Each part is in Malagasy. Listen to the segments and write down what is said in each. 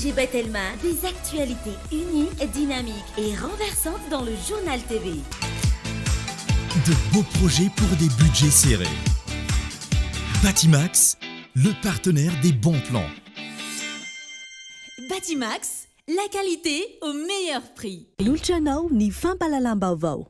JG Bethelma, des actualités uniques, dynamiques et renversantes dans le journal TV. De beaux projets pour des budgets serrés. Batimax, le partenaire des bons plans. Batimax, la qualité au meilleur prix. Lulchanao ni fampalalam Vaovao.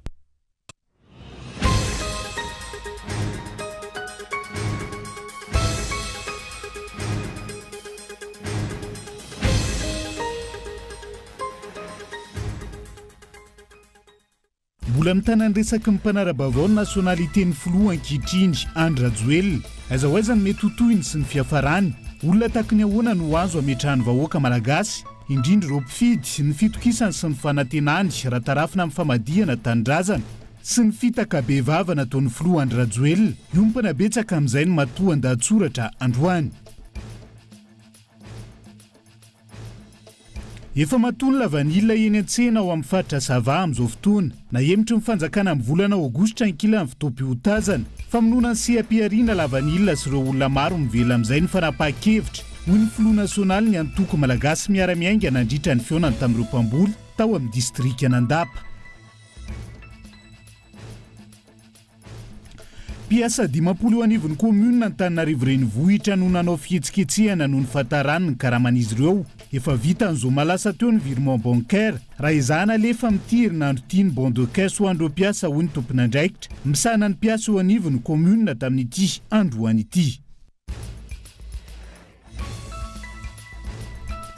Mbola mitana resaky mpanara-baovao ny nationalité ny filoha ankehitriny Andra Juillet azahoazany mety hotohiny sy ny fiafarany olona tahaka ny ahoana no azo ametrahany vahoaka malagasy indrindra ireo mpifidy ny fitokisany sy ny fanantenany raha tarafina amin'ny famadihana tanindrazana sy ny fitaka-be vava nataon'ny filoha Andra Juillet iompana betsaka amin'izay ny matoa an-dahatsoratra androany. Efa matony lavanila eny an-tsena ao amin'ny faritra Sava amin'izao fotoana na hemitry mifanjakana amin'ny volana Aogositra ankila amin'ny fitoam-pihotazana famonoana ny seha-piariana lavanila sy ireo olona maro mivela amin'izay ny fanapahan-kevitra hoy ny filoha nasionaly ny antoko malagasy miara-miainga nandritra ny feonany tamin'ireo mpamboly tao amin'ny distrika Nandapa. Piasa 50 komuna Antananarivo renivohitra no nanao fihetsiketsehana noho ny fahatarany ny karaman'izy ireo. Efa vita an'izao malasa teo ny virement bancaire raha izahana alefa mitiry nandro tiany bon de caisse ho andro piasa hoy ny tompon'andraikitra misana ny piasa ho anivony komuna tamin'ity androany ity.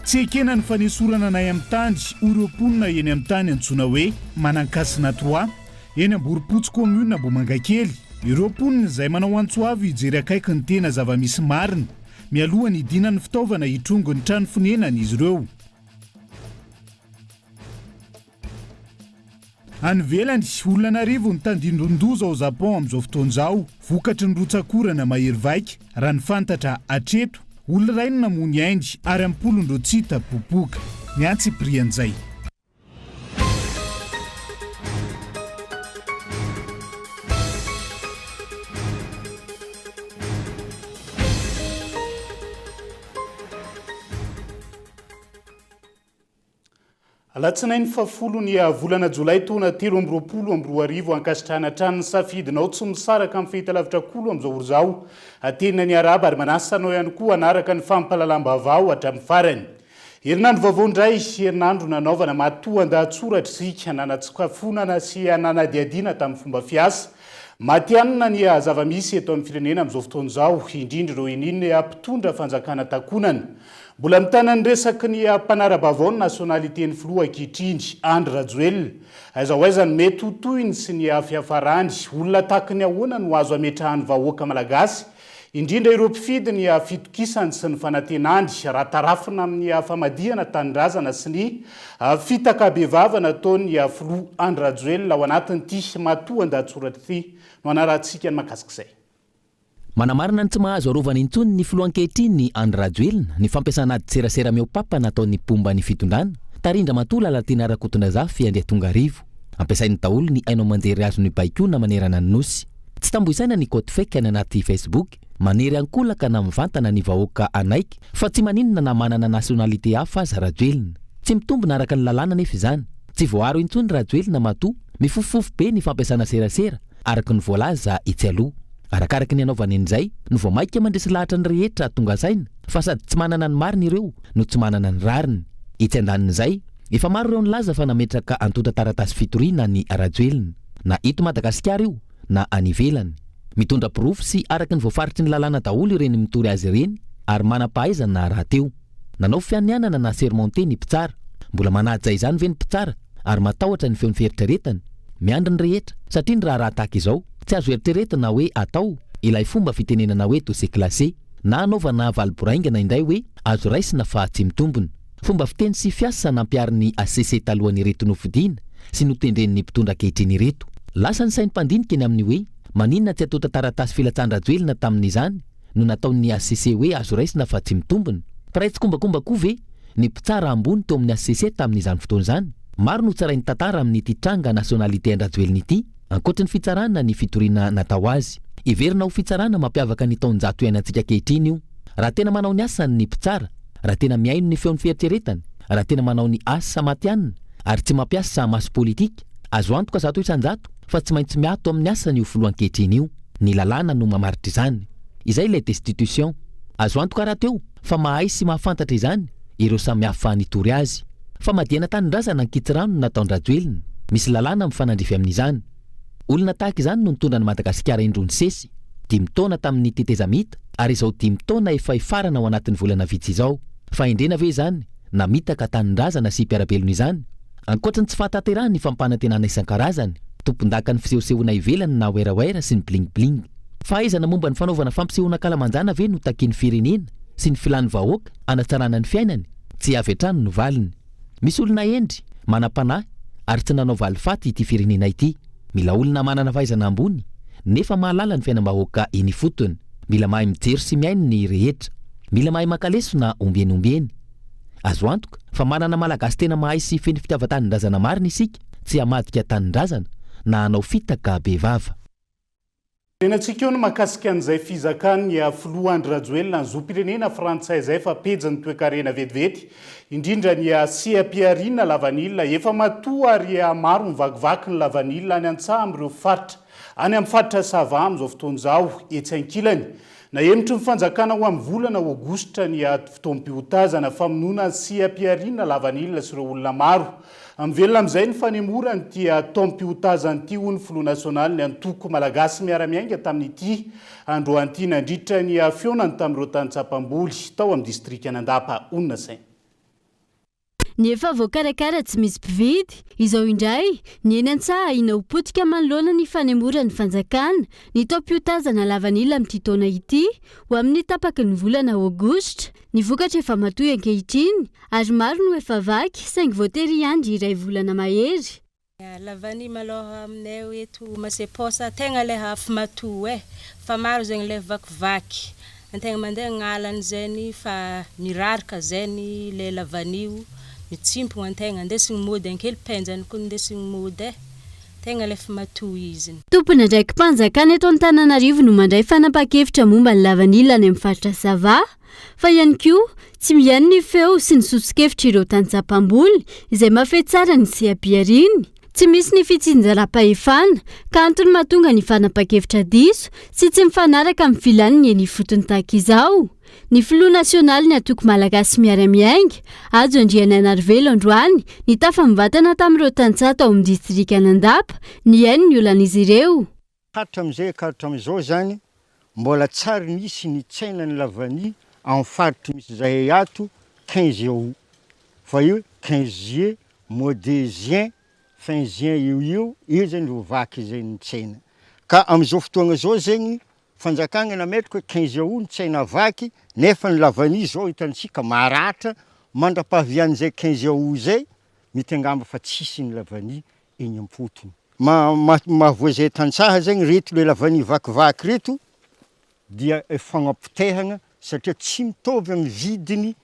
Tsy ekena ny fanesorana nay amin'ny tany orom-ponina eny amin'ny tany antsoina hoe Manankasina 3 eny Amboripotsy komuna Bomangakely. Ireo mponina izay manao antsoavy hijery akaiky ny tena zava-misy marina mialohany hidina ny fitaovana hitrongo ny trano fonenany izy ireo. Any ivelany olona an'arivo ny tandindron-doza ao Japon amin'izao fotoan'izao vokatry ny rotsakorana mahery vaika raha ny fantatra hatreto olona iray no namony aindy ary ampolondreo tsy hita popoka miantsy prian'izay. Alatsinainy fahafolony volana Jolay taona 2020 ankasitrahana trano safidinao tsy misaraka amin'ny fahitalavitra kolo amin'izao zao atena ny araba ary manasanao ihany koa anaraka ny fampalalam-baovao hatramin'ny farany. Herinandro vaovao indray herinandro nanaovana matoa an-dahatsoratra sika nanatsokafonana sy nanadiadiana tamin'ny fomba fiasa matianina ny zava-misy eto amin'ny firenena amin'izao fotoan'izao indrindra ireo ininy ampitondra fanjakana takonana. Mbola mitana ny resaky ny mpanara-baovao ny nationalité ny filoha ankehitriny Andra Juillet azahoazany mety hotohiny sy ny fiafarany olona tahaka ny ahoana no azo ametrahany vahoaka malagasy indrindra ireo mpifidy ny fitokisany sy ny fanantenany raha tarafina amin'ny famadihana tanindrazana sy ny fitaka-be vava nataon'ny filoha Andra Juillet ao anatin'ity matoa an-dahatsoratra ity no anarantsika ny makasik'izay. Manamarina ny tsy mahazo arovana intsony ny filoha ankehitriny ny Andra Juillet ny fampiasana ady serasera miopapa nataon'ny pomba ny fitondrana tarindra matola latena arakotona zafy andeha tonga arivo ampiasain'ny daholo ny hainao manjery azony baikona manerana ny nosy tsy tamboisaina ny côte fake any anaty Facebook manery ankolaka na mivantana ny vahoaka anaiky fa tsy maninona na manana nationalité hafa aza Juillet tsy mitombona araka ny lalàna nefa izany tsy voaro intsony Juillet na matoa mifofofo be ny fampiasana serasera araka ny voalaza itsy aloha. Arakaraky ny anaovany an'izay no vao maika mandresy lahatra ny rehetra tonga saina fa sady tsy manana ny mariny ireo no tsy manana ny rariny. Itsy andanin'izay efa maro ireo nilaza fa nametraka antota taratasy fitoriana ny Juillet na ito Madagasikara io na any ivelany. Mitondra pirofo sy araky ny voafaritry ny lalàna daholo ireny mitory azy ireny ary manam-pahaizana raha teo. Nanao fianianana na sermonte ny mpitsara mbola manaja izany ve ny mpitsara ary matahotra ny feon'ny fieritreretany miandry ny rehetra satria ny raha tahaka izao tsy azo eritreretina hoe atao ilay fomba fitenenana hoe dossier classé na anaovana valiboraingana indray hoe azo raisina fa tsy mitombona. Fomba fiteny sy fiasa nampiariny ACC talohan'ny reto nofidiana sy notendren'ny mpitondra ankehitriny ireto. Lasa ny sainy mpandinika eny amin'ny hoe maninona tsy atota taratasy filatsandra Juillet tamin'izany no nataon'ny ACC hoe azo raisina fa tsy mitombona. Pra tsy kombakomba koa ve ny mpitsara ambony teo amin'ny ACC tamin'izany fotoana izany. Maro no tsarainy tantara amin'ny titranga nationalité Andra Juillet ity ankoatra ny fitsarana ny fitoriana natao azy. Iverina ho fitsarana mampiavaka ny taonjato iainantsika ankehitriny io. Raha tena manao ny asany ny mpitsara raha tena miaino ny feon'ny fieritreretany, raha tena manao ny asa matianina ary tsy mampiasa maso politika, azo antoka zato isanjato fa tsy maintsy miato amin'ny asany io filohan-kehitriny io. Ny lalàna no mamaritra izany. Izay ilay destitution. Azo antoka raha teo fa mahay sy mahafantatra izany ireo samihafa nitory azy. Fa madiana tanindrazana ny kitirano nataon-dra Juillet. Misy lalàna mifanandrify amin'izany. Olona tahaka izany no nitondra ny Madagasikara indrony sesy 5 taona tamin'ny tetezamita, ary izao 5 taona efa ifarana ao anatin'ny volana vitsy izao. Fa indrena ve izany namitaka tanindrazana sy mpiarabelona izany? Ankoatrany tsy fahatanterahany ny fampanantenana isan-karazany, tompon-daka ny fisehosehoana ivelany na oeraoera sy ny bling-bling. Fahaizana momba ny fanaovana fampisehoana kalamanjana ve no takiany firenena sy ny filany vahoaka anatsarana ny fiainany? Tsy avy hatrany no valiny. Misy olona endry, manam-panahy ary tsy nanao valifaty ity firenena ity. Mila olona manana fahaizana ambony, nefa mahalala ny fiainam-bahoaka eny fotony. Mila mahay mijery sy miaino ny rehetra. Mila mahay makaleso na ombieny. Azo antoka fa manana malagasy tena mahay sy feny fitiava-tanindrazana marina isika, tsy hamadika tanindrazana na hanao fitaka be vava. Renantsika eo no mahakasika an'izay fizakany filohan-dra Juillet ny zom-pirenena frantsay izay fa pejany toe-karena vetivety, indrindra ny siam-piarina lavanila efa matoa ary maro mivakivaky ny lavanila any antsaha amin'ireo faritra, any amin'ny faritra Sava amin'izao fotoana izao etsy ankilany. Na emitry ny fanjakana ho amin'ny volana Aogositra ny fotoam-piotazana famonoana siam-piarina lavanila sy ireo olona maro. Mivelona amin'izay ny fanemorany ty taom-piotazany ity ho ny filoha nasionaly ny antoko malagasy miara-miainga tamin'ity androany ity nandritra ny fionany tamin'ireo tany tsapam-boly tao amin'ny distrika Anandapa, Onona Saint. Ny efa voakarakara tsy misy mpividy, izao indray ny eny antsaha ina ho potika manoloana ny fanemorany fanjakana ny taom-piotazana lavanila amin'ity taona ity ho amin'ny tapaky ny volana Aogositra. Ny vokatra efa matoy ankehitriny ary maro no efa vaky saingy voatery andry iray volana mahery. Lavani maloha aminay eto maseposa tegna le hafa matoy fa maro zegny le vakivaky. Antegna mandeha agnalan zany fa niraraka zany le lavanio. Mitsimpogna antegna andesigny mody ankely penjany koa andesigny mody tegna lefa matoy izy. Tompona ndraiky mpanjakana eto Antananarivo no mandray fanapa-kevitra momba ny lavanila any amin'ny faritra Sava, fa ihany koa tsy mihaino ny feo sy ny soso-kevitra ireo tany tsapam-boly izay mahafehy tsara ny siam-piariny. Tsy misy ny fitsinjaram-pahefana ka antony mahatonga ny fanapa-kevitra diso sy tsy mifanaraka amin'ny filaniny eny fotony tahaka izao. Ny filoha nasionaly ny antoko malagasy miara-miainga azo andriana Anarivelo androany ny tafa-mivatana tamin'ireo tantsaha tao amin'ny distrika Anandapa ny haino ny olan'izy ireo. Karatra amin'izao zany mbola tsary nisy ny tsaina ny lavani amin'ny faritra misy zahay ato 15 août. Fa io 15 juillet, mois de juin, fin juin io zany ro vaky zay ny tsaina. Ka amin'izao fotoagna zao zegny fanjakana nametraka 15 août ny tsaina vaky, nefa ny lavani zao hitantsika maratra mandra-pahavian'izay 15 août zay mitangamba fa tsisy ny lavani eny am-potony. Mahavoazay tantsaha zegny reto le lavani vakivaky reto dia fagnapotehana satria tsy mitovy amin'ny vidiny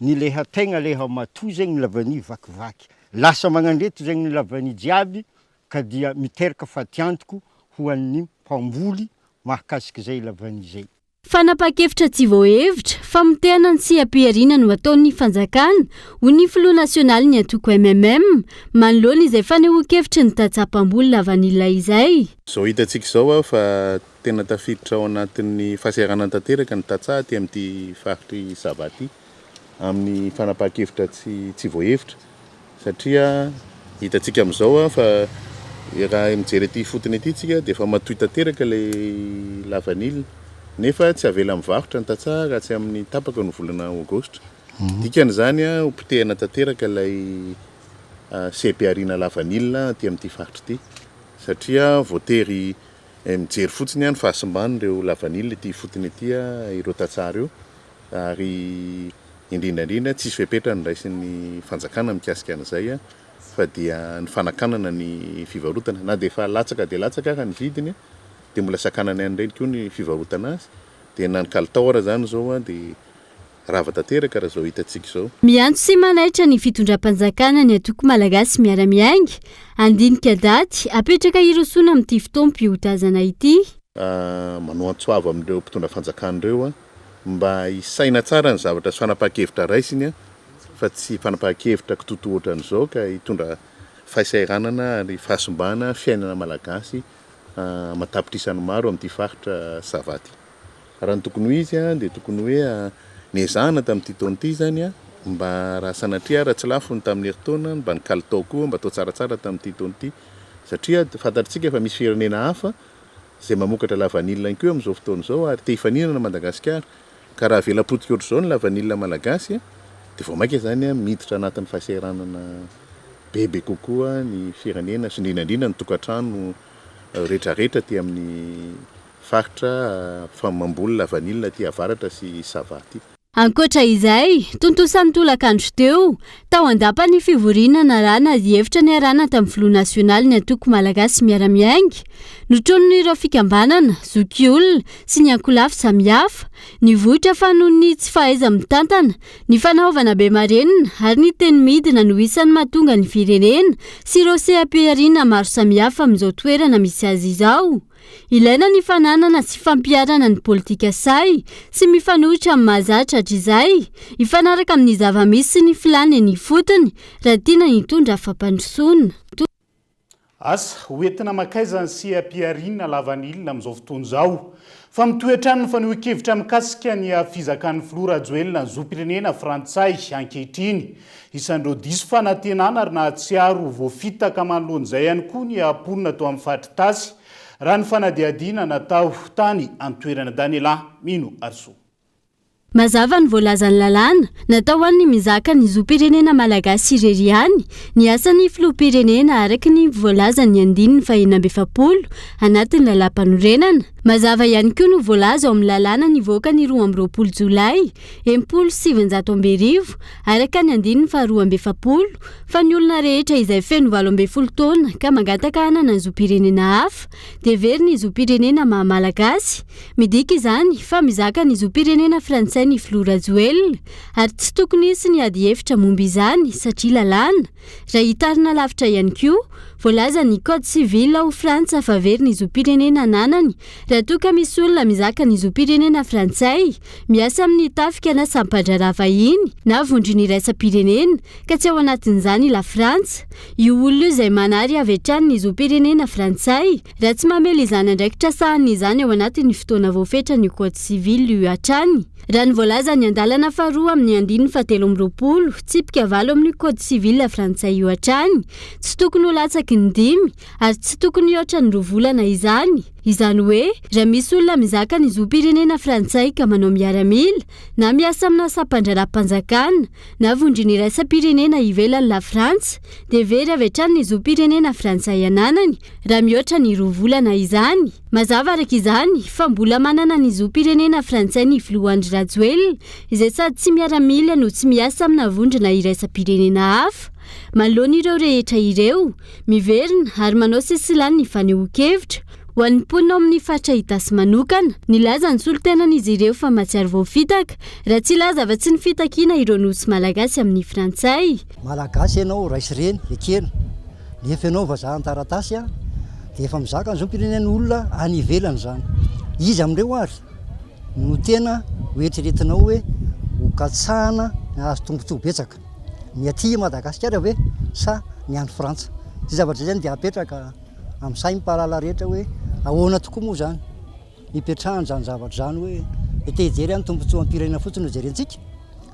ny leha tegna leha matoy zegny lavani vakivaky. Lasa magnandreto zegny ny lavani jiaby ka dia miteraka fatiantoko ho an'ny mpamboly mahakasika zay lavani zay. Fanapa-kevitra tsy voahevitra fa mitehana ny siam-piarina no ataon'ny fanjakana ho ny filoha nasionaly ny antoko manoloana izay fanehoan-kevitra ny tatsapam-boly lavanila izay. Zao hitantsika zao fa tena tafiditra ao anatin'ny fahasahiranana tanteraka ny tatsaha ty amin'ity faritry Sava ty amin'ny fanapa-kevitra tsy voahevitra satria hitantsika amin'izao fa raha mijery ity fotony ity tsika dia efa matoy tanteraka le lavanila nefa tsy avela mivarotra ny tatsaha raha tsy amin'ny tapaka ny volana Aogositra. Dikan'izany ho potehana tanteraka ilay siam-piarina lavanila ty amin'ity faritra ity satria voatery mijery fotsiny ihany fahasimbany ireo lavanila ity fotony ity ireo tatsaha ireo ary indrindrandrindra tsisy fepetra ny raisin'ny fanjakana mikasika an'izay fa dia ny fanakanana ny fivarotana na dia efa latsaka dia latsaka ary ny vidiny dia mbola sakanana ihany ireny koa ny fivarotana azy dia na ny kalitaora zany zao dia rava tanteraka raha zao hitantsika zao. Miantso sy manaitra ny fitondram-panjakana ny antoko malagasy miara-miainga andinika daty apetraka hirosona amin'ity fotoam-piotazana ity. Manoantsoava amin'ireo mpitondra fanjakana ireo mba isaina tsara ny zavatra sy fanapahan-kevitra raisiny fa tsy fanapahan-kevitra kitoto ohatran'izao ka hitondra fahasairanana ary fahasombana fiainana malagasy matapitrisany maro amin'ity faritra Savaty. Raha ny tokony ho izy dia tokony hoe niezahana tamin'ity taona ity zany mba raha sanatria raha tsy lafo ny tamin'ny herintaona mba nikalitao koa mba atao tsaratsara tamin'ity taona ity satria fantatritsika efa misy firenena hafa izay mamokatra lavanilina ihany koa amin'izao fotoana izao ary te hifaninana Madagasikara ka raha vela-potika ohatr'izao ny lavanilina malagasy dia vao maika zany miditra anatin'ny fahasairanana bebe kokoa ny firenena sy indrindra ny tokantrano rehetrarehetra ty amin'ny faritra famamboly lavanilina ty avaratra sy Savaty. Ankoatra izay, tontosan'ny tolakandro teo, tao andapa ny fivorinana rana hevitra ny arana tamin'ny filoha nasionaly ny antoko malagasy miara-miaingy, notronon'ireo fikambanana, zokiolona sy ny ankolafy samihafa, ny vohitra fa noho ny tsy fahaiza mitantana, ny fanaovana be marenina ary ny teny midina no isan'ny mahatonga ny firenena sy ireo seha-piarina maro samihafa amin'izao toerana misy azy izao. Ilaina ny fananana sy fampiarana ny politika say sy mifanohitra amin'ny mahazatra hatr'izay, ifanaraka amin'ny zava-misy sy ny filany ny fotony raha tiana hitondra fampandrosoana. Asa hoentina makaiza ny seha-piarina lavanilina amin'izao fotoana izao. Fa mitoetrano ny fanehoan-kevitra mikasika ny fizakan'ny filoha Juillet ny zom-pirenena frantsay ankehitriny. Isan'ireo diso fanantenana ary nahatsiaro voafitaka manoloan'izay ihany koa ny amponina tao amin'ny fatritasy. Raha ny fanadiadiana natao tany antoerana Daniela Mino Arso. Mazava ny voalazan'ny lalàna, natao an'ny mizaka ny zom-pirenena malagasy irery ihany, ny asan'ny filoham-pirenena araka ny voalazan'ny 2017 anatin'ny lalam-panorenana. Mazava ihany koa no voalaza ao amin'ny lalàna ny voaka ny 12 Jolay, 1720 araka ny 2017 fa ny olona rehetra izay feno 12 taona ka mangataka hanana ny zom-pirenena hafa, dia very ny zom-pirenena maha-malagasy. Midika izany fa mizaka ny zom-pirenena frantsay ny filoha Juillet ary tsy tokony hisy ny ady hevitra momba izany satria lalàna. Raha hitarina lavitra ihany koa, voalaza ny code civil ao Frantsa fa very ny zom-pirenena ananany raha toa misy olona mizaka ny zom-pirenena frantsay miasa amin'ny tafika na sampadra vahiny na vondrony iraisam-pirenena ka tsy ao anatin'izany la Frantsa. Io olona izay manary avy hatrany ny zom-pirenena frantsay raha tsy mamela izany andraikitra sahany izany ao anatin'ny fotoana voafetra ny code civil io hatrany. Raha ny voalaza ny andalana faharoa amin'ny 17 tsipika 9 amin'ny code civil frantsay io hatrany, tsy tokony ho latsaky ny 5 ary tsy tokony hoatra ny 2 volana izany. Izany hoe, raha misy olona mizaka ny zom-pirenena frantsay ka manao miaramila na miasa amina sampandraram-panjakana na vondrony iraisam-pirenena ivelan'ny la Frantsa, dia very avy hatrany ny zom-pirenena frantsay ananany raha mihoatra ny 2 volana izany. Mazava araka izany fa mbola manana ny zom-pirenena frantsay ny filoha Juillet izay sady tsy miaramila no tsy miasa amina vondrona iraisam-pirenena hafa. Manoloana ireo rehetra ireo, miverina ary manao sisilany ny fanehoan-kevitra. Ho an'ny mponina amin'ny fatra itasy manokana, nilaza ny solotenan'izy ireo fa matsiaro voafitaka raha tsy laza fa tsy ny fitakiana ireo nosy malagasy amin'ny frantsay. Malagasy ianao raisy reny ekena, nefa ianao vazaha an-taratasy dia efa mizaka ny zom-pirenen'olona any ivelany zany. Izy amin'ireo ary no tena hoeritreretinao hoe hokatsahana azo tombontsoa betsaka ny aty Madagasikara hoe sa ny any Frantsa. Sy zavatra zany dia apetraka amin'ny sainy pahalala rehetra hoe ahoana tokoa moa zany mipetrahany zany zavatra zany hoe te hijery any tombontsoa am-pirenena fotsiny ho jerentsika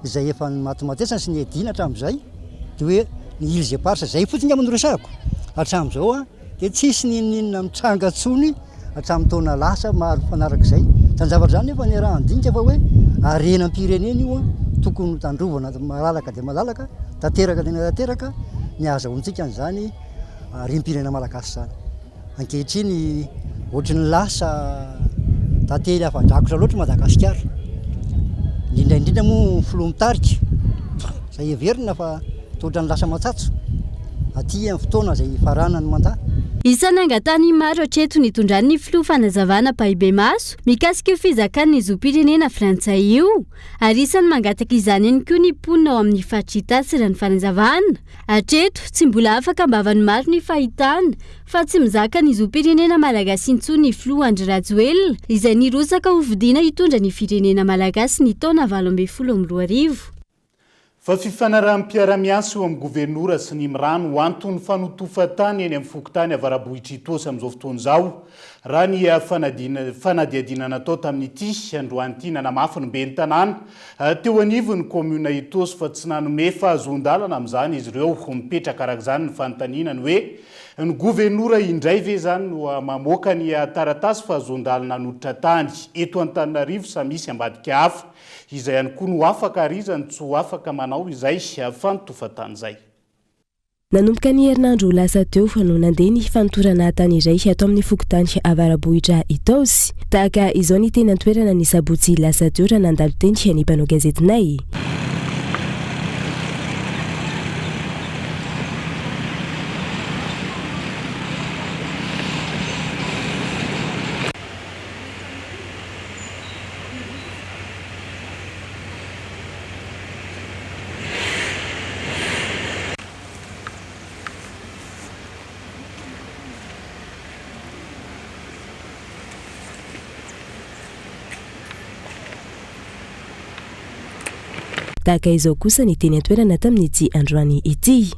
izay efa ny matomatesana sy ny edina hatramin'izay dia hoe ny ilzy parsa zay fotsiny aminy resahako hatramin'izao dia tsisy ninona mitranga tsony hatramin'ny taona lasa maro fanarak'izay. Zany zavatra zany efa ny raha andinika fa hoe arena am-pirenena io tokony tandrovana malalaka dia malalaka, tanteraka dia tanteraka ny azahoantsika an'izany rem-pirenena malagasy zany. Ankehitriny ohatrany lasa tantely afa-drakotra loatra Madagasikara, indrindraindrindra moa filoha mitarika izay heverina fa tohatrany lasa matsatso aty amin'ny fotoana izay faranany mandà Isany angatany maro hatreto nitondrany ny filoha fanazavana Pahibe Maso mikasika io fizakan'ny zom-pirenena frantsay io, ary isany mangataka izany ihany koa ny mponina ao amin'ny fatritasy raha ny fanazavana. Hatreto tsy mbola afaka ambavany maro ny fahitana fa tsy mizaka ny zom-pirenena malagasy intsony ny filoha Andry Rajoelina izay nirosaka ho vidiana hitondra ny firenena malagasy ny taona 2012. Fa fifanarahan'mpiara-miasa eo amin'ny gouvernoura sy ny mirano ho antony fanotofatany eny amin'ny fokotany avarabohitra itosy amin'izao fotoana izao raha ny fanadiadiana natao tamin'ity androany nanamafy ny ben'ny tanàna teo anivon'ny commune itosy fa tsy nanome fahazon-dalana amin'izany izy ireo mipetraka araka izany ny fanotaninany hoe ny gouvernoura indray ve zany no mamoaka ny taratasy fahazon-dalana noditra tany eto Antananarivo sa misy ambadika hafa izay ihany koa no afaka arizany tsy ho afaka manao izay fanotofatany izay. Nanomboka ny herinandro lasa teo no nandeha ny fanotorana tany iray atao amin'ny fokotany avarabohitra itosy. Tahaka izao ny teny an-toerana ny sabotsy lasa teo raha nandalo teny ny mpanao gazetinay. Tahaka izao kosa ny teny an-toerana tamin'ity androany ity.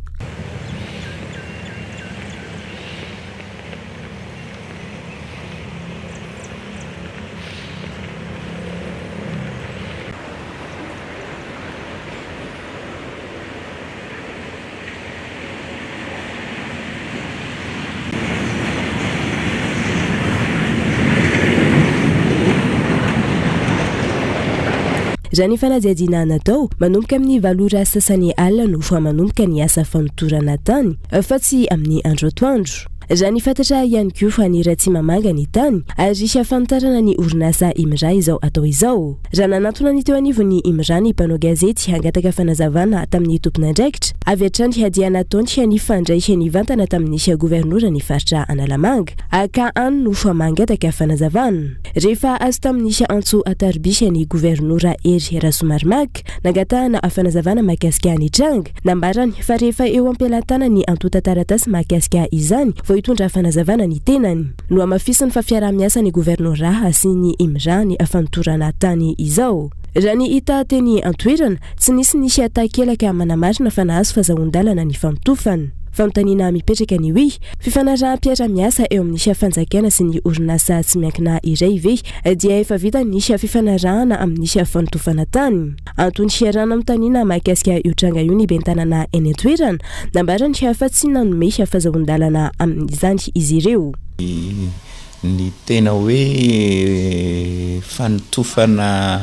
Raha ny fanadiadiana natao manomboka amin'ny valora sasany alina no fa manomboka ny asa fanotorana tany fa tsy amin'ny andro atoandro. Raha ny fantatra ihany koa fa ny raha tsy mamanga ny tany ary hafantarana ny orinasa Imra izao atao izao. Raha nanatona ny teo anivony ny Imra ny mpanao gazety hangataka fanazavana tamin'ny tompon'andraikitra avy hatrany hadiana taony ny fandray ny vantana tamin'ny gouvernoura ny faritra Analamanga ka any no fa mangataka fanazavana. Rehefa azo tamin'ny antso atarbisha ny gouvernoura Ery Rasomarmak nangatahana fanazavana mahakasika ny tranga nambarany fa rehefa eo am-pialantana ny antota taratasy mahakasika izany itondra fanazavana ny tenany no amafisany fa fiara-miasa ny gouvernoura sy ny Imra ny fanotorana tany izao. Raha ny hita teny an-toerana tsy nisy atakelaka manamarina fa nahazo fahazon-dalana ny fanotofana. Fanontaniana mipetraka ny hoe fifanarahan'mpiara-miasa eo amin'ny fanjakana sy ny orinasa tsy miankina iray ve dia efa vita ny fifanarahana amin'ny fanotofana tany. Antony hiarana mitaniana mahakasika io tranga io ny bentanana eny an-toerana nambarany fa tsy nanome fahazon-dalana amin'izany izy ireo. Ny tena hoe fanotofana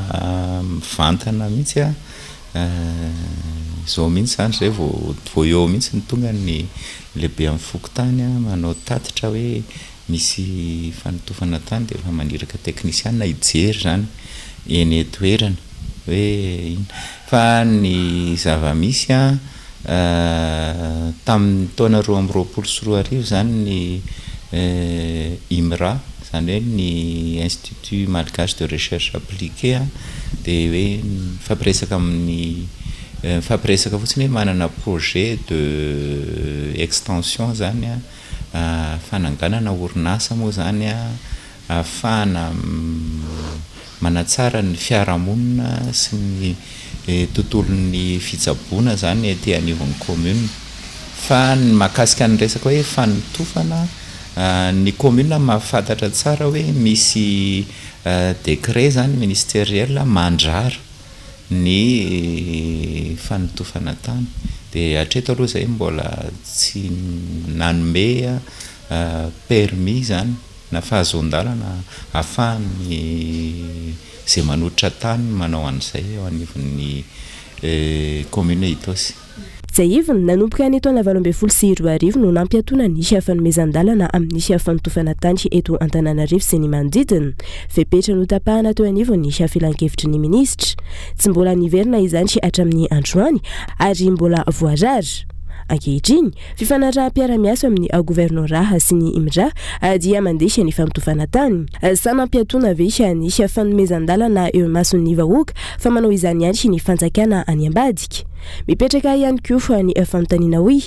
mivantana mihitsy zao mihitsy zany zay vao eo mihitsy ny tonga ny lehibe amin'ny fokotany manao tatitra hoe misy fanotofana tany dia efa maniraka teknisianina hijery zany eny toerana hoe fa ny zava-misy tamin'ny taona 2024 zany ny Imra zany hoe ny Institut Malgache de Recherche Appliquée dia hoe fampiresaka amin'ny fampiresaka fotsiny hoe manana projet de extension zany fananganana orinasa moa zany ahafahana manatsara ny fiarahamonina sy ny tontolon'ny fitsaboana zany ety anivon'ny commune fa ny mahakasika ny resaka hoe fanotofana ny commune mahafantatra tsara hoe misy décret zany ministériel mandrara ny fanotofana tany dia hatreto aloha zay mbola tsy nanome permis zany na fahazon-dalana ahafahany zay manotritra tany manao an'izay eo anivon'ny commune itosy. Zay ivony nanomboka ny taona 2024 no nampiatona ny fanomezan-dalana amin'ny fanotofana tany eto Antananarivo sy ny manodidina. Fepetra no tapahana teo anivony ny filan-kevitry ny minisitra. Tsy mbola niverina izany hatramin'ny androany ary mbola voarary. ankehitriny fifanaraha-piara-miasa amin'ny gouvernorat sy ny imra dia mandesy ny famitofana tany sanampiatona vesy nisy fanomezan-dalana eo mason'ny vahoaka fa manao izany ihany sy ny fanjakana any ambadika mipetraka ihany koa ny fanontaniana hoe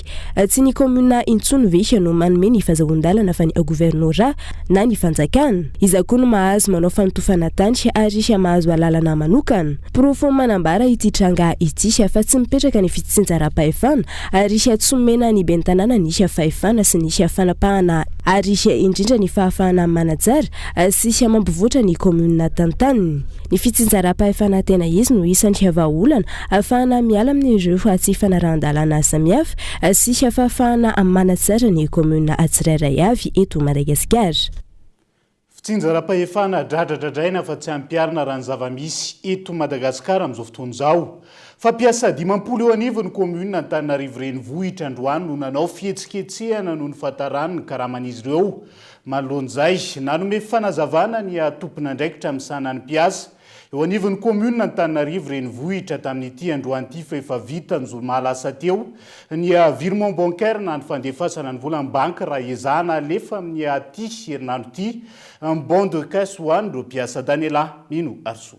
tsy ny commune intsony vesy no manome ny fahazoan-dalana fa ny gouvernorat na ny fanjakana izakoa no mahazo manao famitofana tany ary sy mahazo alalana manokana profo manambara ity tranga ity fa tsy mipetraka ny fitsinjaram-pahefana ary sy atsomena ny ben'ny tanàna nisy fahefana sy nisy fanapahana ary sy indrindra ny fahafahana manajara sy sy mampivoatra ny commune tantaniny ny fitsinjaram-pahefana tena izy no isan'ny vahaolana ahafahana miala amin'ireo fa tsy fanarahan-dalana samihafa sy sy afahafahana manatsara ny commune tsirairay avy eto Madagasikara. Fitsinjaram-pahefana dradradradraina fa tsy ampiarina raha ny zava-misy eto Madagasikara amin'izao fotoana izao. Fampiasa 50 eo anivo ny commune Antananarivo renivohitra androany no nanao fihetsiketsehana no ny fahatarany ny karaman'izy ireo. Manoloan'izay nanome fanazavana ny tompon'andraikitra amin'ny sanany mpiasa. Eo anivon'ny commune Antananarivo renivohitra tamin'ity androany ity fa efa vita ny mahalasa teo ny virement bancaire na ny fandefasana ny vola amin'ny banky raha ezahana alefa amin'ny aty herinandro ity bon de caisse ho an'ireo mpiasa Daniela Mino Arso.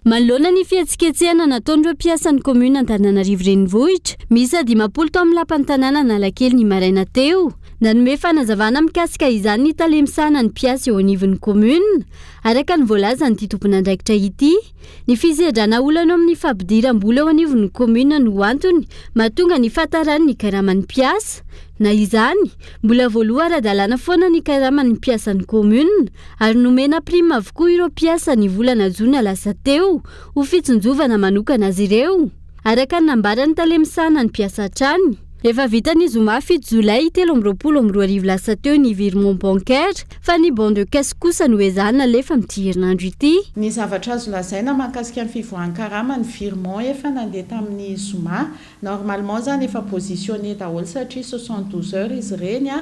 Manoloana ny fihetsiketsehana nataon'ireo mpiasan'ny commune Antananarivo renivohitra misy 50 tao amin'ny lapan'ny tanàna Analakely ny maraina teo. Nanome fanazavana mikasika izany ny talemsana ny mpiasa eo anivon'ny commune araka ny voalaza ny tompon'andraikitra ity ny fizedrana olana amin'ny fampidiram-bola eo anivon'ny commune no antony mahatonga ny fahatarany ny karaman'ny mpiasa na izany mbola voaloha ara-dalàna foana ny karaman'ny mpiasan'ny commune ary nomena prime avokoa ireo mpiasa ny volana jona lasa teo ho fitsinjovana manokana azy ireo araka ny nambarany talemsana ny mpiasa trany. Efa vita ny zoma fito Juillet 2022 lasa teo ny virement bancaire fa ny bon de caisse kosa no ezahana alefa amin'ity herinandro ity. Ny zavatra azo lazaina mahakasika ny fivoahan-karama ny virement efa nandeha tamin'ny zoma normalement zany efa positionné daholo satria 72 heures izy ireny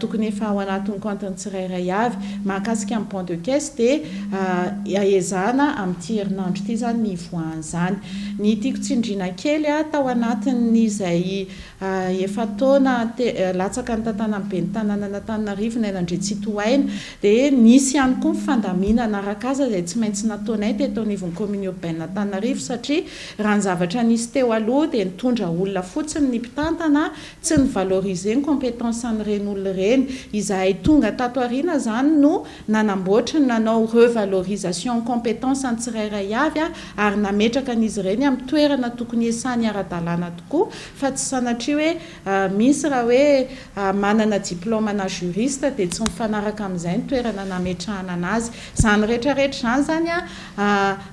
tokony efa ao anatin'ny compte-ny tsirairay avy mahakasika ny bon de caisse dia ezahana amin'ity herinandro ity zany ny ivoahan'izany. Ny tiako tsindriana kely tao anatin'izay efa taona latsaka ny tantanan'ny ben'ny tanàna Antananarivo ny Nandretsitoaina dia nisy ihany koa fandaminana arakaza izay tsy maintsy nataonay teto anivon'ny commune urbaine Antananarivo satria raha ny zavatra nisy teo aloha dia nitondra olona fotsiny ny mpitantana tsy ny valoriser ny compétence an'ireny olona ireny izahay tonga tato aoriana zany no nanamboatra nanao revalorisation compétence ny tsirairay avy ary nametraka an'izy ireny amin'ny toerana tokony esany ara-dalàna tokoa fa tsy sanatria hoe misy raha hoe manana diplôme na juriste dia tsy mifanaraka amin'izay ny toerana nametrahana anazy zany rehetrarehetra zany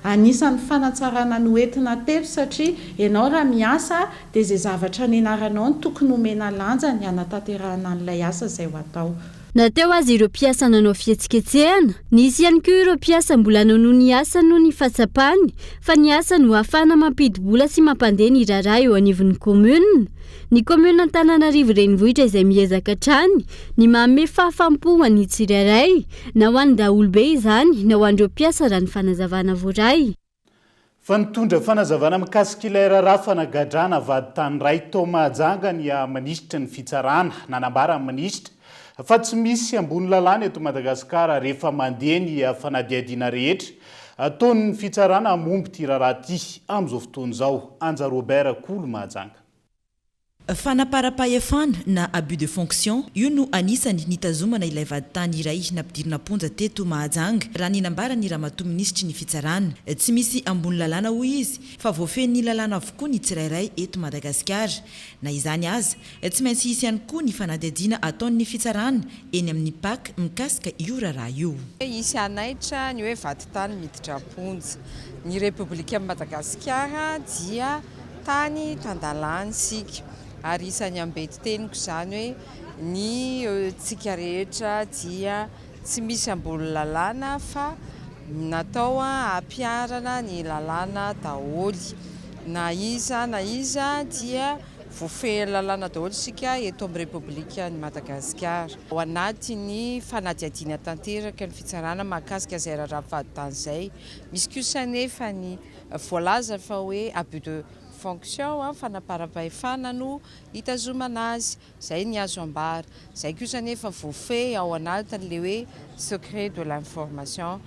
anisan'ny fanatsarana ny hoentina telo satria ianao raha miasa dia izay zavatra nianaranao ny tokony omena lanja ny hanatanterahana an'ilay asa izay ho atao. Nateo azy ireo mpiasa nanao fihetsiketsehana nisy ihany koa ireo mpiasa mbola nanao ny asa noho ny fahatsapany fa ny asa no ahafahana mampidi-bola sy mampandeha ny raharaha eo anivon'ny commune. Ny commune Antananarivo renivohitra izay miezaka hatrany ny manome fahafampo ho an'ny tsirairay na ho an'ny daholobe izany na ho an'ireo mpiasa raha ny fanazavana voaray. Fa nitondra fanazavana mikasika ilay raharaha fanagadrana vady tany ray tao Mahajanga ny manisitra ny fitsarana nanambara ny manisitra fa tsy misy ambony lalàna eto Madagasikara rehefa mandeha ny fanadiadiana rehetra ataony ny fitsarana momby ity raharaha ity amin'izao fotoana izao. Anja Robert Kolo Mahajanga. Fanapara-pahefana na abus de fonction io no anisany nitazomana ilay vaditany iray nampidirina ponja teto Mahajanga raha ninambara ny ramatoa minisitry ny fitsarana tsy misy ambony lalàna hoy izy fa voafeny lalàna avokoa ny tsirairay eto Madagasikara na izany aza tsy maintsy hisy ihany koa ny fanadihadiana ataon'ny fitsarana eny amin'ny pak mikasika io raharaha io. Isy anaitra ny hoe vaditany miditra ponja ny Republika Madagasikara dia tany tandalansika ary isan'ny ambety teniko izany hoe ny tsika rehetra dia tsy misy ambony lalàna fa natao ampiarana ny lalàna daholy na iza dia voafehy lalàna daholo sika eto amin'ny Republika ny Madagasikara. Ao anatin'ny fanadihadiana tanteraka ny fitsarana mahakasika izay raharaha vaditany izay misy kosa nefa ny voalaza fa hoe abus de fonction fanaparam-pahefana no hitazomana azy zay ny azo ambara zay kosa nefa voafehy ao anatin'le hoe secret de l'information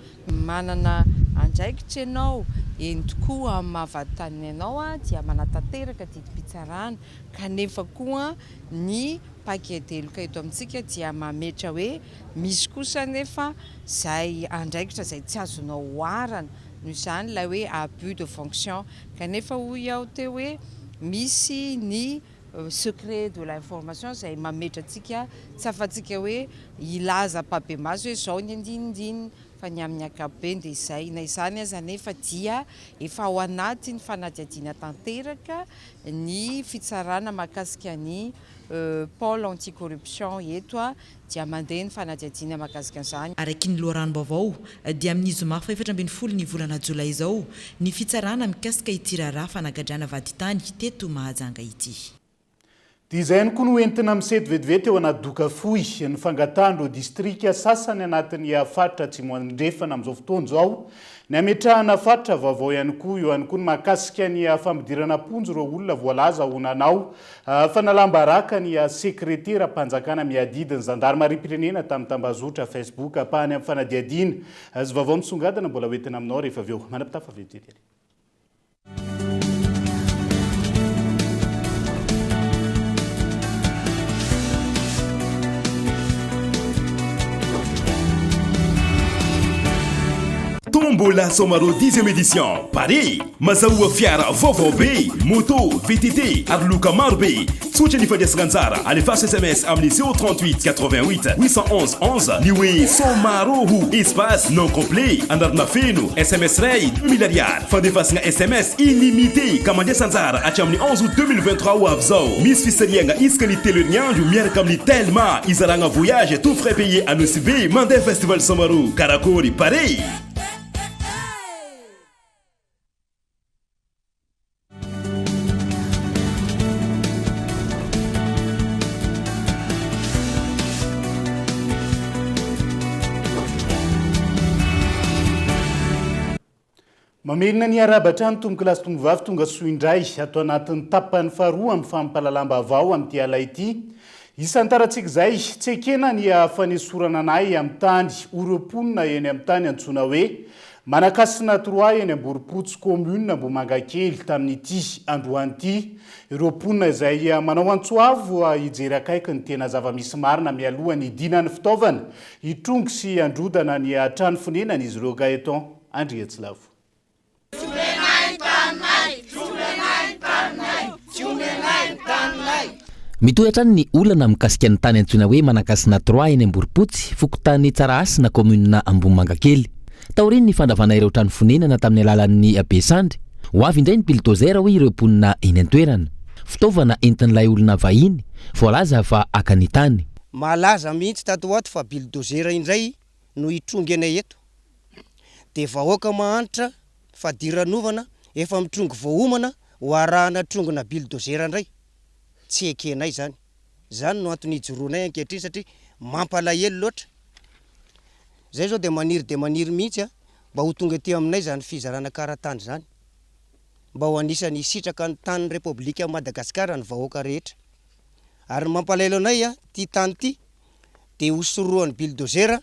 manana andraikitra ianao eny tokoa amin'ny mahavaditaniny ianao dia manatanteraka didim-pitsarana kanefa koa ny pakedeloka eto amintsika dia mametra hoe misy kosa nefa zay andraikitra zay tsy azonao oarana no izany la hoe abus de fonction kanefa hoy aho teo hoe misy ny secret de l'information zay mametra antsika tsy afa-tsika hoe ilaza pabe maso hoe zao ny andinindiny fa ny amin'ny ankapobeny dia izay na izany aza nefa dia efa ao anatiny fanadihadiana tanteraka ny fitsarana mahakasika ny pôle anticorruption eto dia mandeha ny fanadihadiana mahakasika an'izany. Araiky ny loharano vaovao dia amin'ny zoma faefatra ambin'ny folo ny volana jolay izao ny fitsarana mikasika ity raharaha fanagadrana vaditany teto Mahajanga ity. Dia izay ihany koa no entina misety vetivety eo anaty doka fohy ny fangatahana distrika sasany anatin'ny faritra Atsimo andrefana amin'izao fotoana izao ny ametrahana faritra vaovao ihany koa eo ihany koa ny mahakasika ny fampidirana ponjo ireo olona voalaza ho nanao fanalambaraka ny sekretera mpanjakana miadidiny zandarmariam-pirenena tamin'ny tambazotra Facebook apahany amin'ny fanadihadiana azy vaovao misongadina mbola hoentina aminao rehefa avy eo manapitafa vetivety. Tombola Somaro 10e édition Paris Mazaoua fiara Vaovao be moto VTT ary loka maro be tsotra ny fandraisana anjara alefaso SMS amin'ny 038 88 811 11 ny hoe Somaro espace non complet anarana feno SMS ray 2000 ariary fandefasana SMS illimité ka mandesa anjara hatramin'ny 11 août 2023 ho avy zao misy fisariagna isaka ny telo herinandro miaraka amin'ny Telma izaragna voyage tout frais payé à Nosy mandeha festival Somaro karakory Paris. Mamelina ny arabatra ny tomboky lasy tombovavy tonga soindray atao anatin'ny tapany faharoa amin'ny fampalalamba avao amin'ny ala ity. Isan'ny tarantsika izay tsy ekena ny fanesorana anay amin'ny tany orom-ponina eny amin'ny tany antsoina hoe Manakasina 3 eny Amboripotsy commune Ambomangakely tamin'ity androany ity. Ireo ponina izay manao antsoavo hijery akaiky ny tena zava-misy marina mialoha ny idinany fitaovana hitrongy sy androdana ny trano fonenana izy ireo Gaeton Andriatsilavo. Mitohy hatrany ny olana mikasika ny tany antsoina hoe Manakasina 3 eny Amboripotsy fokontany tsara asina commune Ambomangakely. Taoriny ny fandavana ireo trano fonenana tamin'ny alalan'ny Besandry. Ho avy indray ny bulldozer hoy ireo ponina eny an-toerana. Fitaovana entin'ilay olona vahiny voalaza fa aka ny tany. Malaza mihitsy tato ato fa bulldozer indray no hitrongy anay eto. Dia vahoaka mahantra fa diranovana efa mitrongy voahomana ho arahana trongona bulldozer indray. Tsy ekenay zany. Zany no antony hijoroanay ankehitriny satria mampalahelo loatra. Zay zao dia maniry mihitsy mba ho tonga aty aminay zany fizarana karatany zany. Mba ho anisany sitraka ny tany Repoblika Madagasikara ny vahoaka rehetra. Ary mampalahelo anay ty tany ty dia hosoroan'ny bulldozer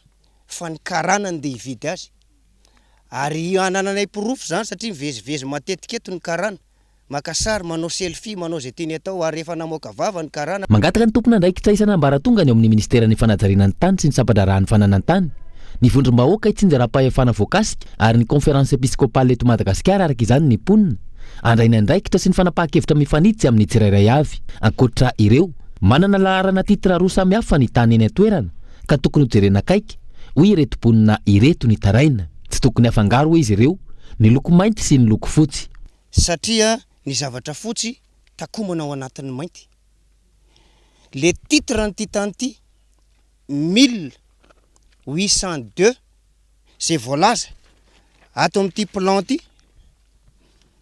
fa ny karanany dia hividy azy. Ary anananay pirofo zany satria mivezivezy matetika eto ny karana. Maka sary manao selfie manao zay tiany atao ary rehefa namoaka vava ny karana. Mangataka ny tompona andraikitra isan'ambara tonga ny amin'ny ministeran'ny fanajariana ny tany sy ny sampandarahan'ny fananany tany. Ny vondrom-bahoaka itsinjara-pahefana voakasika ary ny conférence épiscopale eto Madagasikara araka izany ny ponina. Andraina andraikitra sy ny fanapahan-kevitra mifanitsy amin'ny tsirairay avy. Ankoatra ireo, manana laharana titra roa samihafa ny tany eny an-toerana ka tokony hojerena akaiky hoy ireto ponina ireto ny taraina. Tsy tokony afangaro hoy izy ireo ny loko mainty sy ny loko fotsy. Satria ny zavatra fotsy takomana ao anatin'ny mainty. Le titre ny tany ty 1802 c'est voalaza ato amin'ity plan ty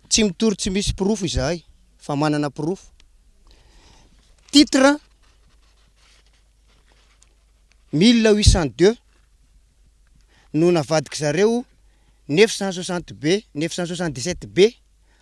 tsy mitory tsy misy pirofo izahay fa manana pirofo. Titre 1802 no navadiky zareo 960B 977B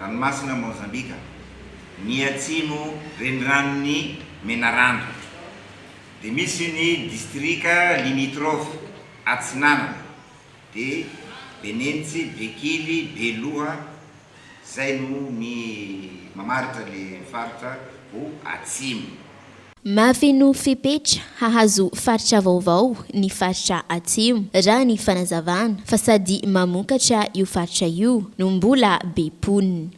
ranomasina Mozambika, ny atsimo reniranony Menarano, dia misy ny distrika limitrophe Atsinana, dia Benentsy, Bekily, Beloa, zay no ny mamaritra le faritra ho atsimo. Mafeno fepetra hahazo faritra vaovao ny faritra atsimo raha ny fanazavana fa sady mamokatra io faritra io no mbola be ponina.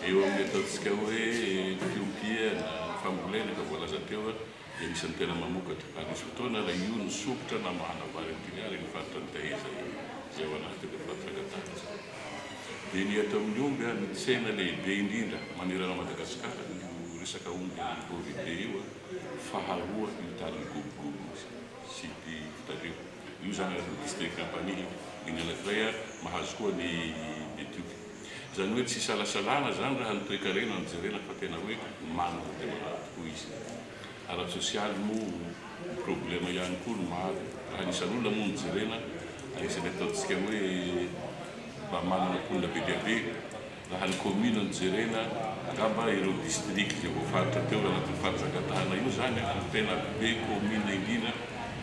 Eo amin'ny ataontsika hoe fiopia na fambolena ka voalaza teo dia isan'ny tena mamokatra ary misy fotoana la io ny sokotra na mahanavary antiny ny faritra ny taheza zay ao anaty le faritra gatana. Dia ny atao amin'ny omby ny tsena lehibe indrindra manerana Madagasikara io resaka omby Covid io faharoa io tany gogogogo sy fitareo. Io zany district Kampani Guinée-Lafray mahazo koa ny Ethiopie. Zany hoe tsy salasalana zany raha ny toekarena ny jerena fa tena hoe manana dia manana tokoa izy. Ara-sosialy moa problema ihany koa no maro. Raha nisan'olona moa ny jerena anisan'ny ataontsika hoe mba manana mponina be dia be. Raha ny commune ny jerena angamba ireo district zay voafaritra teo anatin'ny faritra Gatahana io zany tena be commune indrindra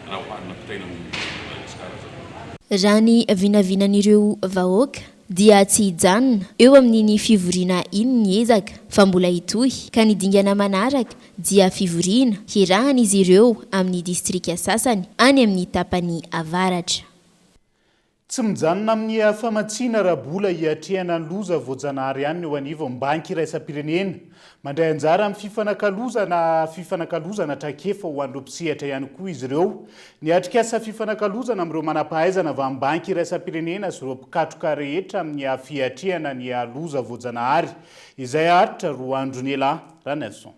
raha hoanina mpitaina Madagasikara zany. Raha ny vinavinan'ireo vahoaka dia tsy hijanona eo amin'ny fivoriana iny ny ezaka fa mbola hitohy ka ny dingana manaraka dia fivoriana hirahan'izy ireo amin'ny distrika sasany any amin'ny tapany avaratra. Tsy mijanona amin'ny famatsiana rabola hiatrehana ny loza voajanahary ihany eo anivo banky iraisam-pirenena mandray anjara amin'ny fifanakalozana trakefa ho an'ireo mpisehatra ihany koa izy ireo. Ny atrikasa fifanakalozana amin'ireo manam-pahaizana avy amin'ny banky iraisam-pirenena sy ireo mpikatroka rehetra amin'ny fiatrehana ny loza voajanahary. Izay aritra roa andro ny ela Ranelson.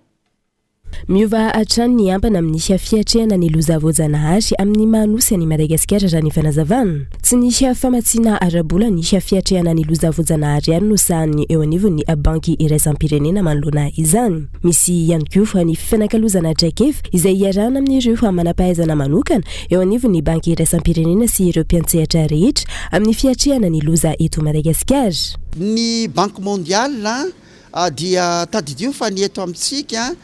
Miova hatrany ny ampana amin'ny fiatrehana ny loza voajanahary amin'ny manosy any Madagasikara raha ny fanazavana. Tsy nisy famatsiana arabola ny fiatrehana ny loza voajanahary ihany no sahany eo anivon'ny banky iraisam-pirenena manoloana izany. Misy ihany koa ny fifanakalozana traikefa izay iarahana amin'ireo manam-pahaizana manokana eo anivon'ny banky iraisam-pirenena sy ireo mpiantsehatra rehetra amin'ny fiatrehana ny loza eto Madagasikara. Ny Banque mondiale dia tadidio fa ny eto amintsika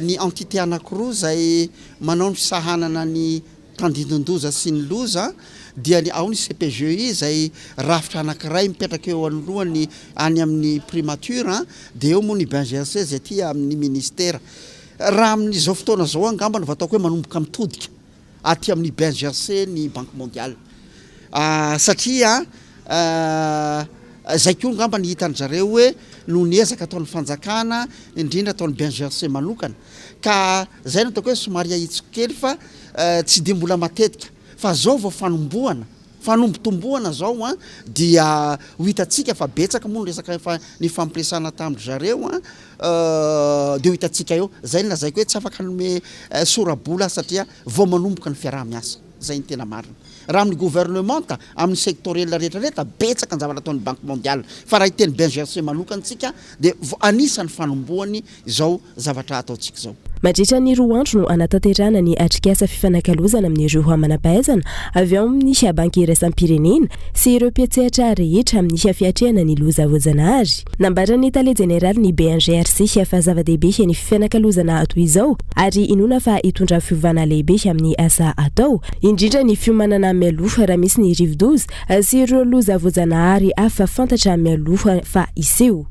ny entité anankiroa zay manao ny fisahanana ny tandindondoza sy ny loza dia ao ny CPGI zay rafitra anankiray mipetraka eo anoloany any amin'ny primature dia eo moa ny BNGRC zay ty amin'ny ministère. Raha amin'izao fotoana zao angamba ny vatao hoe manomboka mitodika aty amin'ny BNGRC ny Banque mondiale satria zay koa ngamba ny hitany zareo hoe no niezaka ataon'ny fanjakana indrindra ataon'ny BNGRC manokana ka zay no ataoko hoe somary ahitsiko kely fa tsy dia mbola matetika fa zao vao fanombotomboana zao dia ho hitatsika fa betsaka moa no resaka ny fampiresana tamin'ny zareo dia ho hitatsika eo zay ny lazaiko hoe tsy afaka nome sorabola satria vao manomboka ny fiaraha-miasa zay ny tena marina. Raha amin'ny gouvernement amin'ny sectoriel rehetrarehetra betsaka ny zavatra ataon'ny Banque mondiale fa raha iteny BNGRC manokantsika dia anisan'ny fanomboany izao zavatra ataontsika izao. Mandritra ny roa andro no anatanterana ny atrikasa fifanakalozana amin'ireo manam-pahaizana avy ao amin'ny banky iraisam-pirenena sy ireo mpiantsehatra rehetra amin'ny fiatrehana ny loza voajanahary. Nambarany tale jeneraly ny BNGRC fa zava-dehibe ny fifanakalozana toy izao ary inona fa hitondra fiovana lehibe amin'ny asa atao indrindra ny fiomanana mialoha raha misy ny rivodoza sy ireo loza voajanahary hafa fantatra mialoha fa iseho.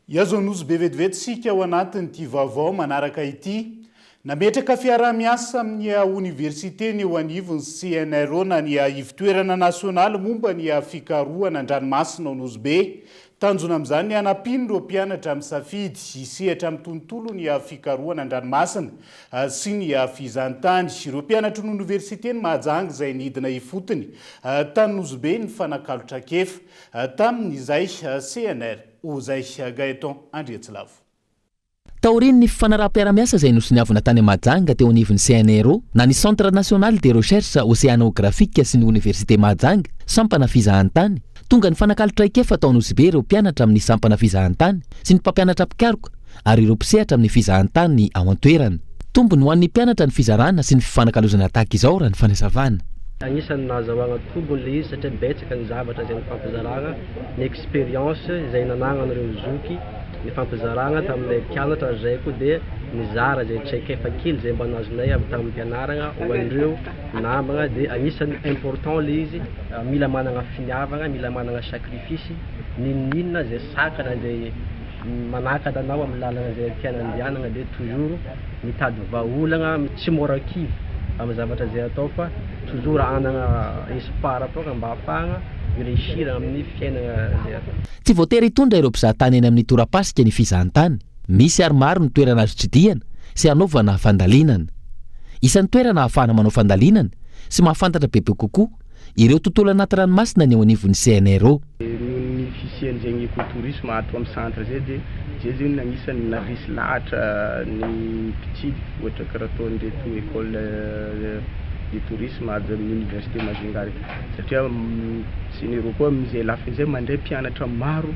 Iazo nozy be vetivetsika ao anatin'ity vaovao manaraka ity. Nametraka fiaraha-miasa amin'ny université ny eo anivon'ny CNRO na ny ivitoerana nasionaly momba ny fikarohana an-dranomasina ao nozy be. Tanjona amin'izany ny anapiny ireo mpianatra amin'ny safidy hisehatra amin'ny tontolo ny fikarohana an-dranomasina sy ny fizahantany. Ireo mpianatra ny université ny Mahajanga izay nidina ifotony tany nozy be ny fanakalotra-kefa tamin'izay CNR ozay Gaeton Andriatsilavo. Taoriny ny fifanaraha-piaramiasa izay nosoniavina tany Mahajanga teo anivon'ny CNRO na ny Centre National de Recherche Océanographique sy ny Université Mahajanga sampana fizahantany. Tonga ny fanakalotra-kefa ataon'izy be ireo mpianatra amin'ny sampana fizahantany sy ny mpampianatra mpikaroka ary ireo mpisehatra amin'ny fizahantany ao an-toerana. Tombony ho an'ny mpianatra ny fizarana sy ny fifanakalozana tahaka izao raha ny fanazavana. Agnisan'ny nahazahoagna tombony le izy satria betsaka ny zavatra izay nifampizaragna ny expérience izay nanagnan'ireo zoky ny fampizaragna tamin'ilay mpianatra zay koa dia nizara zay traikefa kely zay mba nazonay avy tamin'ny mpianaragna ho an'ireo namagna dia agnisan'ny important le izy mila managna finiavagna mila managna sacrifice ninninona zay sakana zay manakatra anao amin'ny lalana zay tiana andehanana dia toujours mitady vahaolagna tsy mora kivy amin'ny zavatra zay atao fa toujours anagna espoir atoka mba ahafahagna réussir amin'ny fiainana zay atao. Tsy voatery hitondra ireo mpizahatany eny amin'ny torapasika ny fizahantany. Misy ary maro ny toerana azo tsidihana sy anaovana fandalinana. Isan'ny toerana ahafahana manao fandalinana sy mahafantatra bebe kokoa ireo tontolo anaty ranomasina ny eo anivon'ny CNRO. Ny fisian'izay écotourisme ato amin'ny centre zay dia zay zany agnisan'ny narisy lahatra ny mpitsidy ohatra karaha ataon'ireto école de tourisme ady amin'ny université Majunga satria CNRO koa amin'izay lafiny zay mandray mpianatra maro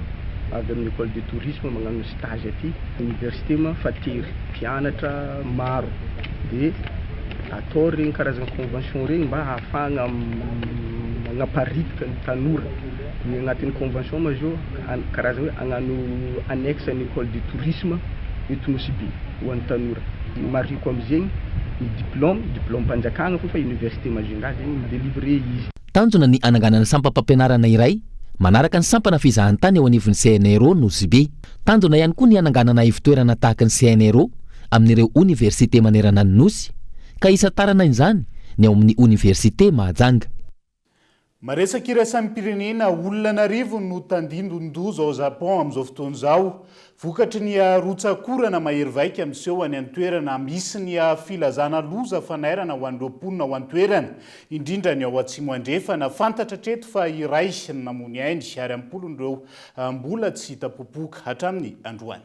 avy amin'ny école de tourisme magnano stage aty université fa tery mpianatra maro dia atao regny karazana convention regny mba ahafahagna magnaparitaka ny tanora ny agnatin'ny convention ma zao karazana hoe agnano annexe ny école de tourisme eto Nosy-Be ho an'ny tanora mariko am'izegny ny diplôme mpanjakagna fa université Majunga zegny midélivrer izy. Tanjona ny ananganana sampam-pampianarana iray manaraka ny sampana fizahantany eo anivon'ny CNRO Nosy-Be. Tanjona ihany koa ny ananganana ivitoerana tahaka ny CNRO amin'ireo université manerana ny Nosy ka isantarana izany ny ao amin'ny université Mahajanga. Maresaka iraisam-pirenena olona narivo no tandindon-doza ao Japon amin'izao fotoana izao. Vokatry ny rotsakorana mahery vaika miseho any an-toerana misy ny filazana loza fanairana ho an'ireo mponina ao an-toerana indrindra ny ao atsimo andrefana fantatra treto fa iray ny namony ainy ary ampolon'ireo mbola tsy hita popoka hatramin'ny androany.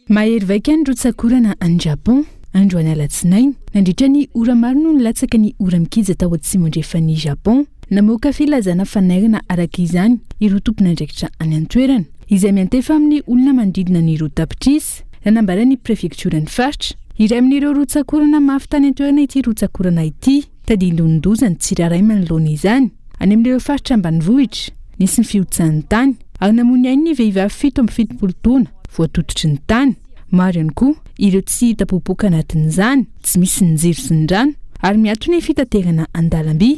Mahery vaika ny rotsakorana any Japon androany alatsinainy nandritra ny ora maro no nilatsaka ny ora mikijy tao atsimo andrefan'ny Japon namoaka filazana fanairana araka izany ireo tompon'andraikitra any an-toerana izay miantefa amin'ny olona manodidina ny rotapitrisy nanambarany prefekturany faritra iray amin'ireo rotsakorana mafy tany an-toerana ity rotsakorana ity tadindon-doza ny tsiraray manoloana izany any amin'ireo faritra ambanivohitra nisy ny fiotsan'ny tany ary namony ainy ny vehivavy 7 taona voatototry ny tany. Maro ihany koa ireo tsy hita popoka anatin'izany tsy misy ny jiro sy ny rano ary miatona ny fitaterana an-dalamby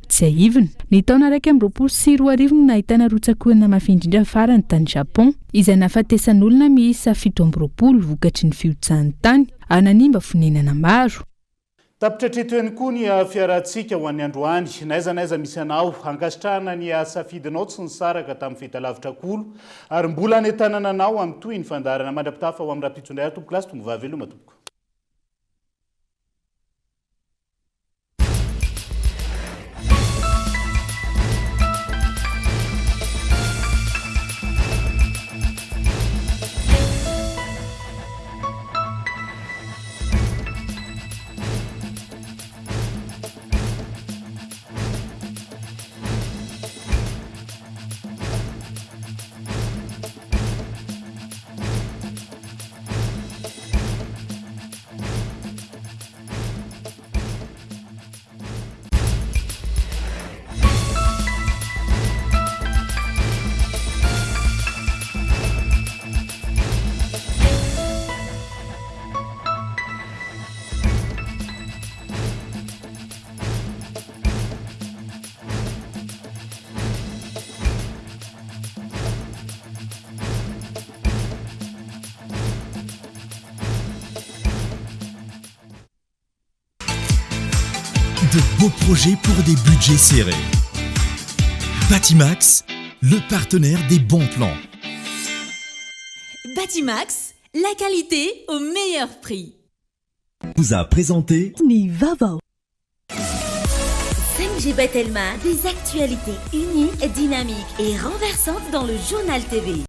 tsy aivina. Ny taona 2024 no nahitana rotsakorana mafy indrindra farany tany Japon izay nahafatesan'olona miisa 17 vokatry ny fiotsan'ny tany ary nanimba fonenana maro. Tapitra treto ihany koa ny fiarahantsika ho an'ny androany naiza misy anao ankasitrahana ny safidinao tsy nisaraka tamin'ny fahitalavitra kolo ary mbola ny tanananao amin'ny toy ny fandarana mandrapitafa ho amin'ny rapitondray tompo klasy tombo vaveloma tompoko. De beaux projets pour des budgets serrés. Batimax, le partenaire des bons plans. Batimax, la qualité au meilleur prix. Vous a présenté Ni Vaovao. 5G Batelma, des actualités uniques, dynamiques et renversantes dans le journal TV.